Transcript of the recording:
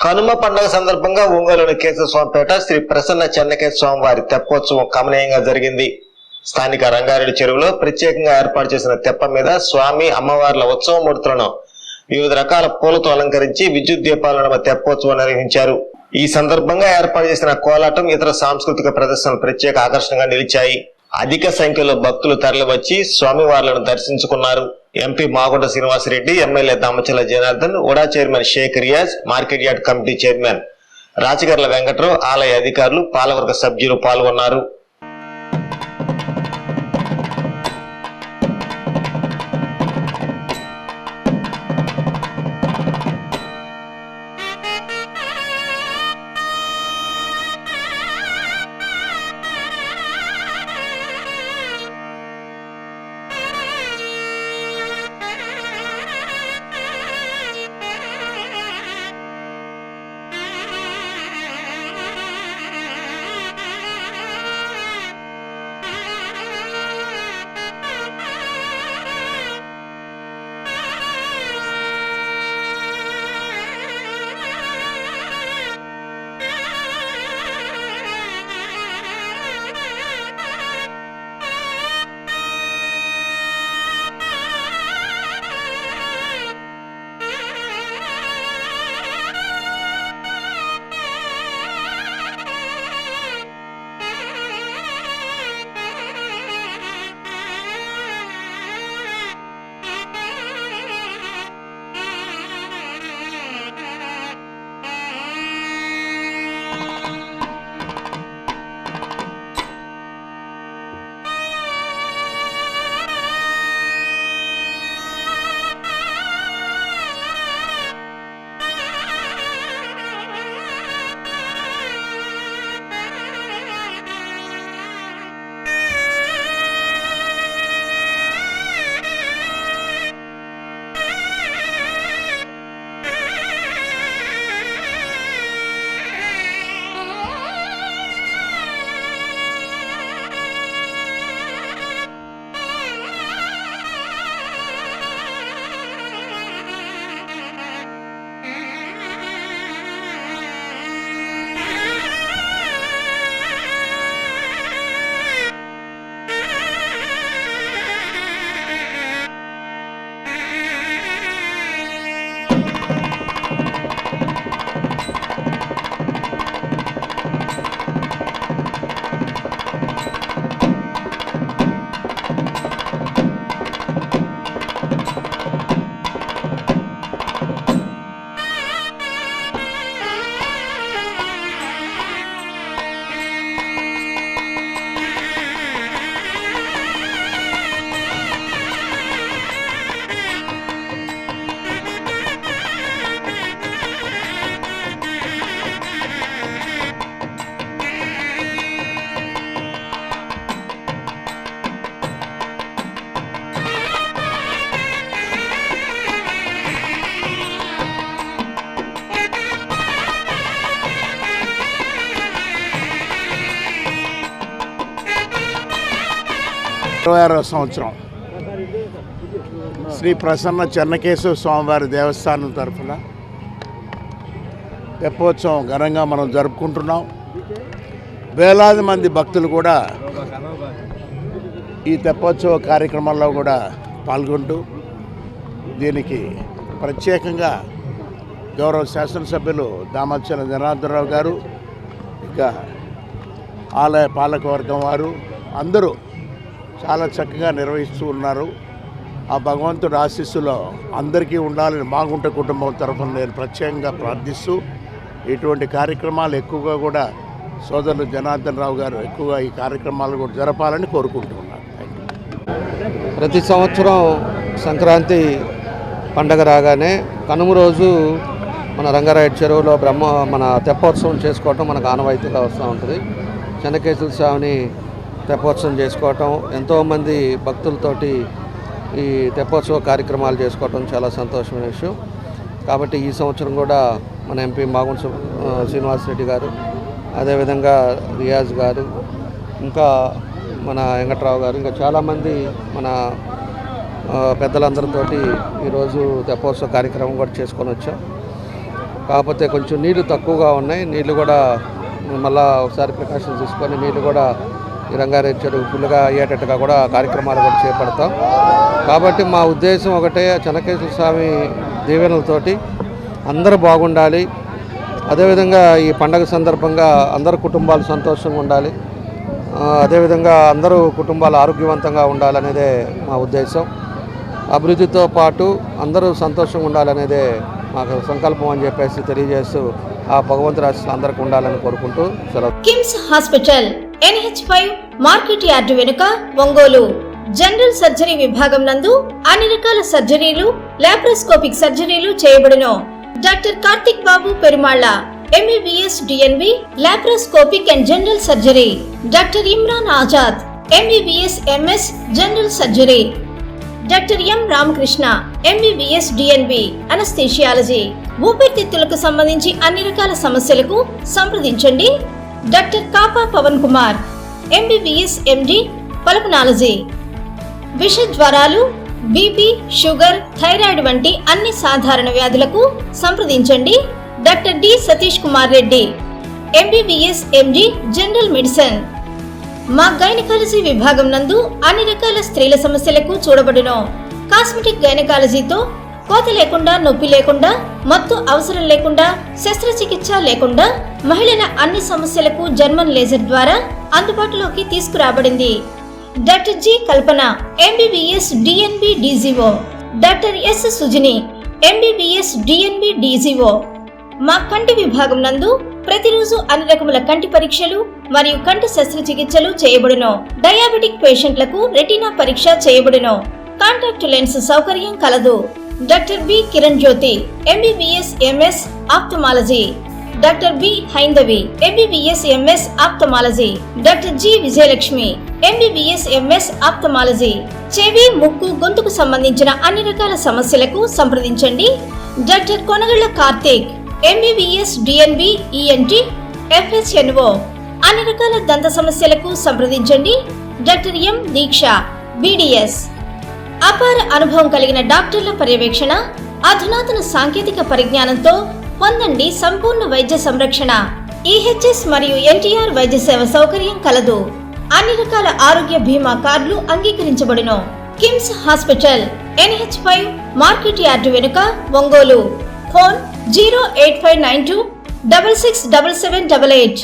కనుమ పండుగ సందర్భంగా ఒంగోలులోని కేశవస్వామిపేట శ్రీ ప్రసన్న చెన్నకేశ్వర స్వామి వారి తెప్పోత్సవం కమనీయంగా జరిగింది. స్థానిక రంగారెడ్డి చెరువులో ప్రత్యేకంగా ఏర్పాటు చేసిన తెప్ప మీద స్వామి అమ్మవార్ల ఉత్సవ మూర్తులను వివిధ రకాల పూలతో అలంకరించి విద్యుత్ దీపాల నడుమ తెప్పోత్సవం నిర్వహించారు. ఈ సందర్భంగా ఏర్పాటు చేసిన కోలాటం, ఇతర సాంస్కృతిక ప్రదర్శనలు ప్రత్యేక ఆకర్షణగా నిలిచాయి. అధిక సంఖ్యలో భక్తులు తరలివచ్చి స్వామివార్లను దర్శించుకున్నారు. MP Magunta Srinivasa Reddy, MLA Damacharla Janardhan, UDA chairman Sheikh Riyaz, market yard committee chairman Rachagarla Venkatrao, ఆలయ అధికారులు, పాలవర్గ సభ్యులు పాల్గొన్నారు. సంవత్సరం శ్రీ ప్రసన్న చెన్నకేశవ స్వామివారి దేవస్థానం తరఫున తెప్పోత్సవం ఘనంగా మనం జరుపుకుంటున్నాం. వేలాది మంది భక్తులు కూడా ఈ తెప్పోత్సవ కార్యక్రమంలో కూడా పాల్గొంటూ దీనికి ప్రత్యేకంగా గౌరవ శాసనసభ్యులు దామచర్ల జనార్దనరావు గారు, ఇక ఆలయ పాలకవర్గం వారు అందరూ చాలా చక్కగా నిర్వహిస్తూ ఉన్నారు. ఆ భగవంతుడి ఆశీస్సులో అందరికీ ఉండాలని మాగుంట కుటుంబం తరఫున నేను ప్రత్యేకంగా ప్రార్థిస్తూ ఇటువంటి కార్యక్రమాలు ఎక్కువగా కూడా సోదరులు జనార్దన్ రావు గారు ఎక్కువగా ఈ కార్యక్రమాలు కూడా జరపాలని కోరుకుంటున్నాను. ప్రతి సంవత్సరం సంక్రాంతి పండగ రాగానే కనుమ రోజు మన రంగారెడ్డి చెరువులో మన తెప్పోత్సవం చేసుకోవటం మనకు ఆనవాయితీగా వస్తూ ఉంటుంది. చెన్నకేశవ స్వామిని తెప్పోత్సవం చేసుకోవటం, ఎంతోమంది భక్తులతోటి ఈ తెప్పోత్సవ కార్యక్రమాలు చేసుకోవటం చాలా సంతోషమైన విషయం. కాబట్టి ఈ సంవత్సరం కూడా మన ఎంపీ మాగుంట శ్రీనివాసరెడ్డి గారు, అదేవిధంగా రియాజ్ గారు, ఇంకా మన వెంకట్రావు గారు, ఇంకా చాలామంది మన పెద్దలందరితోటి ఈరోజు తెప్పోత్సవ కార్యక్రమం కూడా చేసుకొని వచ్చాం. కాకపోతే కొంచెం నీళ్లు తక్కువగా ఉన్నాయి. నీళ్లు కూడా మళ్ళీ ఒకసారి ప్రికాషన్స్ తీసుకొని నీళ్లు కూడా ఈ రంగారెడ్డి చెరువు ఫుల్గా అయ్యేటట్టుగా కూడా కార్యక్రమాలు కూడా చేపడతాం. కాబట్టి మా ఉద్దేశం ఒకటే, చెన్నకేశ్వర స్వామి దీవెనలతోటి అందరూ బాగుండాలి. అదేవిధంగా ఈ పండగ సందర్భంగా అందరు కుటుంబాలు సంతోషంగా ఉండాలి. అదేవిధంగా అందరూ కుటుంబాలు ఆరోగ్యవంతంగా ఉండాలనేదే మా ఉద్దేశం. అభివృద్ధితో పాటు అందరూ సంతోషంగా ఉండాలనేదే మాకు సంకల్పం అని చెప్పేసి తెలియజేస్తూ ఆ భగవంతుడు ఆశీస్సులు అందరికీ ఉండాలని కోరుకుంటూ సెలవు. KIMS hospital NH5 market yard వెనుక ఒంగోలు. జనరల్ సర్జరీ విభాగం నందు అన్ని రకాల సర్జరీలు, లాప్రోస్కోపిక్ సర్జరీలు చేయబడును. Doctor Karthik Babu Perumalla MBBS DNB laparoscopic and general surgery. Doctor Imran Azad MBBS MS general surgery. Doctor M Ramakrishna MBBS DNB anaesthesiology. ఊపిరితిత్తులకు సంబంధించి అన్ని రకాల సమస్యలకు సంప్రదించండి. Doctor Kapa Pavan Kumar MBBS MD pulmonology. విష జ్వరాలు, బీపీ, షుగర్, థైరాయిడ్ వంటి అన్ని సాధారణ వ్యాధులకు సంప్రదించండి. Doctor D Satish Kumar Reddy MBBS MD general medicine. మా గైనకాలజీ విభాగం నందు అన్ని రకాల స్త్రీల సమస్యలకు చూడబడును. కాస్మెటిక్ గైనకాలజీతో కోత లేకుండా, నొప్పి లేకుండా, మత్తు అవసరం లేకుండా, శస్త్రచికిత్స లేకుండా మహిళల అన్ని సమస్యలకు జర్మన్ లేజర్ ద్వారా అందుబాటులోకి తీసుకురాబడింది. డాక్టర్ జి కల్పన MBBS DNB DGO. Doctor yes Sujini MBBS DNB DGO. మా కంటి విభాగం నందు ప్రతిరోజు అన్ని రకముల కంటి పరీక్షలు మరియు కంటి శస్త్రచికిత్సలు చేయబడును. డయాబెటిక్ పేషెంట్లకు రెటీనా పరీక్ష చేయబడును. కాంటాక్ట్ లెన్స్ సౌకర్యం కలదు. Doctor B Kiran Jyothi MBBS MS ophthalmology. Doctor B Haindavi MBBS MS ophthalmology. Doctor G Vijayalakshmi MBBS MS ophthalmology. చెవి, ముక్కు, గొంతుకు సంబంధించిన అన్ని రకాల సమస్యలకు సంప్రదించండి. Doctor Konagalla Karthik MBBS DNB ENT FHNO. అన్ని రకాల దంత సమస్యలకు సంప్రదించండి. Doctor M Deeksha BDS. అపార అనుభవం కలిగిన డాక్టర్ల పర్యవేక్షణ, అధునాతన సాంకేతిక పరిజ్ఞానంతో పొందండి సంపూర్ణ వైద్య సంరక్షణ. EHS మరియు NTR వైద్య సేవ సౌకర్యం కలదు. అన్ని రకాల ఆరోగ్య బీమా కార్డులు అంగీకరించబడును. KIMS hospital NH5 market yard వెనుక ఒంగోలు. ఫోన్ 08592 667788.